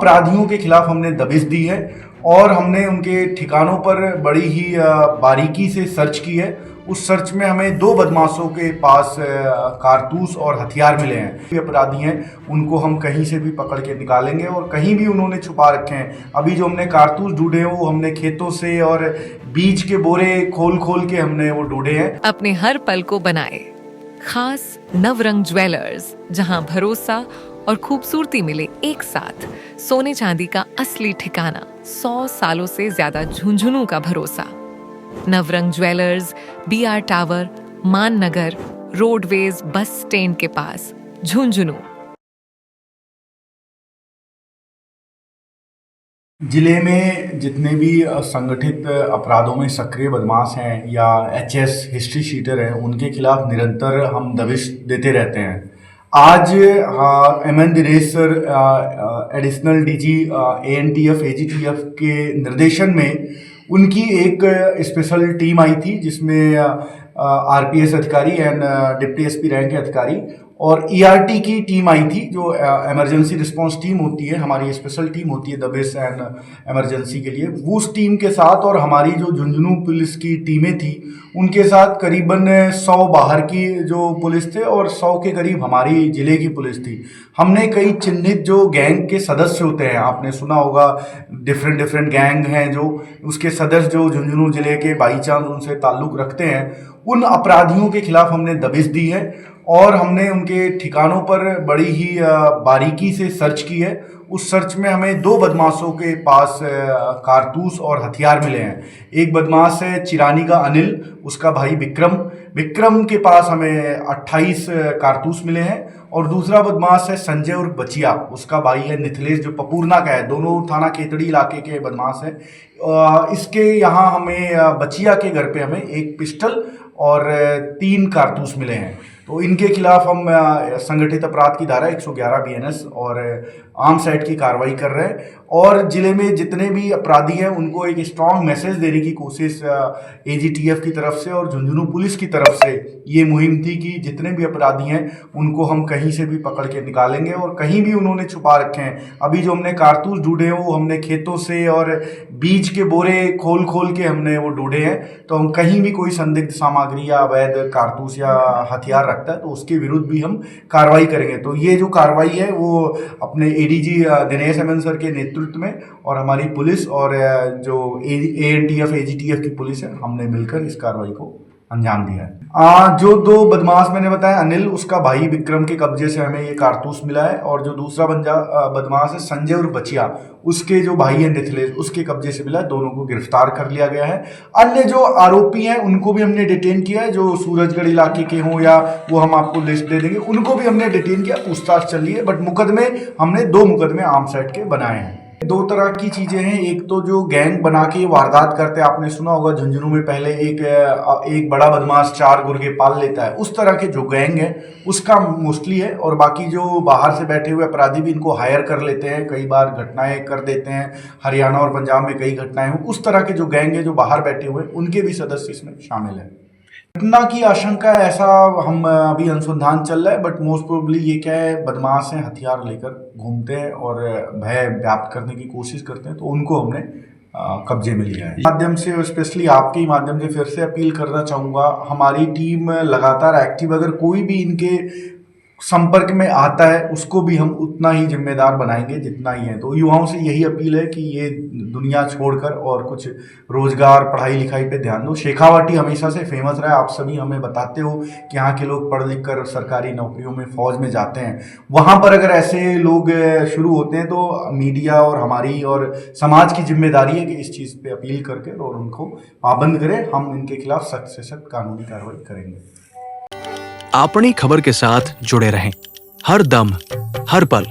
अपराधियों के खिलाफ हमने दबिश दी है और हमने उनके ठिकानों पर बड़ी ही बारीकी से सर्च की है। उस सर्च में हमें 2 बदमाशों के पास कारतूस और हथियार मिले हैं। जो अपराधी हैं उनको हम कहीं से भी पकड़ के निकालेंगे और कहीं भी उन्होंने छुपा रखे हैं। अभी जो हमने कारतूस ढूंढे हैं वो हमने खेतों से और बीज के बोरे खोल खोल के हमने वो ढूंढे हैं। अपने हर पल को बनाए खास नवरंग ज्वेलर्स, जहां भरोसा और खूबसूरती मिले एक साथ। सोने चांदी का असली ठिकाना, 100 सालों से ज्यादा झुंझुनू का भरोसा। नवरंग ज्वेलर्स, BR टावर, मान नगर, रोडवेज बस स्टैंड के पास, झुंझुनू। जिले में जितने भी संगठित अपराधों में सक्रिय बदमाश हैं या HS हिस्ट्री शीटर हैं, उनके खिलाफ निरंतर हम दबिश देते रहते हैं। आज MN Dinesh sir, additional DG ANTF AGTF के निर्देशन में उनकी एक स्पेशल टीम आई थी, जिसमें RPS अधिकारी एंड डिप्टी SP रैंक के अधिकारी और ERT की टीम आई थी, जो इमरजेंसी रिस्पांस टीम होती है, हमारी स्पेशल टीम होती है दबिश एंड इमरजेंसी के लिए। उस टीम के साथ और हमारी जो झुंझुनू पुलिस की टीमें थी, उनके साथ करीबन 100 बाहर की जो पुलिस थे और 100 के करीब हमारी जिले की पुलिस थी। हमने कई चिन्हित जो गैंग के सदस्य होते हैं, आपने सुना होगा डिफरेंट गैंग हैं, जो उसके सदस्य जो झुंझुनू जिले के बाई चांस उनसे ताल्लुक रखते हैं, उन अपराधियों के खिलाफ हमने दबिश दी है और हमने उनके ठिकानों पर बड़ी ही बारीकी से सर्च की है। उस सर्च में हमें 2 बदमाशों के पास कारतूस और हथियार मिले हैं। एक बदमाश है चिरानी का अनिल, उसका भाई विक्रम के पास हमें 28 कारतूस मिले हैं और दूसरा बदमाश है संजय उर्फ बचिया, उसका भाई है निथिलेश, जो पपूरना का है। दोनों थाना केतड़ी इलाके के बदमाश हैं। इसके यहाँ हमें बचिया के घर पे हमें 1 पिस्टल और 3 कारतूस मिले हैं। तो इनके खिलाफ हम संगठित अपराध की धारा 111 BNS और आर्म्स एक्ट की कार्रवाई कर रहे हैं और जिले में जितने भी अपराधी हैं उनको एक स्ट्रांग मैसेज देने की कोशिश AGTF की तरफ से और झुंझुनू पुलिस की तरफ से ये मुहिम थी कि जितने भी अपराधी हैं उनको हम कहीं से भी पकड़ के निकालेंगे और कहीं भी उन्होंने छुपा रखे हैं। अभी जो हमने कारतूस ढूंढे हैं वो हमने खेतों से और बीज के बोरे खोल खोल के हमने वो ढूंढे हैं। तो हम कहीं भी कोई संदिग्ध सामग्री या अवैध कारतूस या हथियार रखता है तो उसके विरुद्ध भी हम कार्रवाई करेंगे। तो ये जो कार्रवाई है वो अपने ADG दिनेश MN सर के नेतृत्व में और हमारी पुलिस और जो ANTF AGTF की पुलिस है, हमने मिलकर इस कार्रवाई को अंजाम दिया है। जो 2 बदमाश मैंने बताया, अनिल, उसका भाई विक्रम के कब्जे से हमें ये कारतूस मिला है और जो दूसरा बदमाश है संजय और बचिया, उसके जो भाई है निथिलेश, उसके कब्जे से मिला है। दोनों को गिरफ्तार कर लिया गया है। अन्य जो आरोपी हैं उनको भी हमने डिटेन किया है, जो सूरजगढ़ इलाके के हों या वो हम आपको लिस्ट दे देंगे, उनको भी हमने डिटेन किया, पूछताछ चल रही है। बट मुकदमे हमने 2 मुकदमे आर्म्स एक्ट के बनाए हैं। 2 तरह की चीजें हैं। एक तो जो गैंग बना के वारदात करते हैं, आपने सुना होगा झुंझुनू में पहले एक बड़ा बदमाश 4 गुर्गे पाल लेता है, उस तरह के जो गैंग है उसका मोस्टली है। और बाकी जो बाहर से बैठे हुए अपराधी भी इनको हायर कर लेते हैं, कई बार घटनाएं कर देते हैं। हरियाणा और पंजाब में कई घटनाएं हुई। उस तरह के जो गैंग है जो बाहर बैठे हुए, उनके भी सदस्य इसमें शामिल है। घटना की आशंका है, ऐसा हम अभी अनुसंधान चल रहा है, बट मोस्ट प्रोबेबली ये क्या है, बदमाश हैं, हथियार लेकर घूमते हैं और भय व्याप्त करने की कोशिश करते हैं, तो उनको हमने कब्जे में लिया है। माध्यम से, स्पेशली आपके ही माध्यम से फिर से अपील करना चाहूँगा, हमारी टीम लगातार एक्टिव, अगर कोई भी इनके संपर्क में आता है उसको भी हम उतना ही जिम्मेदार बनाएंगे जितना ही है। तो युवाओं से यही अपील है कि ये दुनिया छोड़कर और कुछ रोजगार पढ़ाई लिखाई पे ध्यान दो। शेखावाटी हमेशा से फेमस रहा है, आप सभी हमें बताते हो कि यहाँ के लोग पढ़ लिख कर सरकारी नौकरियों में, फौज में जाते हैं। वहाँ पर अगर ऐसे लोग शुरू होते हैं तो मीडिया और हमारी और समाज की जिम्मेदारी है कि इस चीज़ पे अपील करके और उनको पाबंद करें। हम इनके खिलाफ सख्त से सख्त कानूनी कार्रवाई करेंगे। अपनी खबर के साथ जुड़े रहें, हर दम हर पल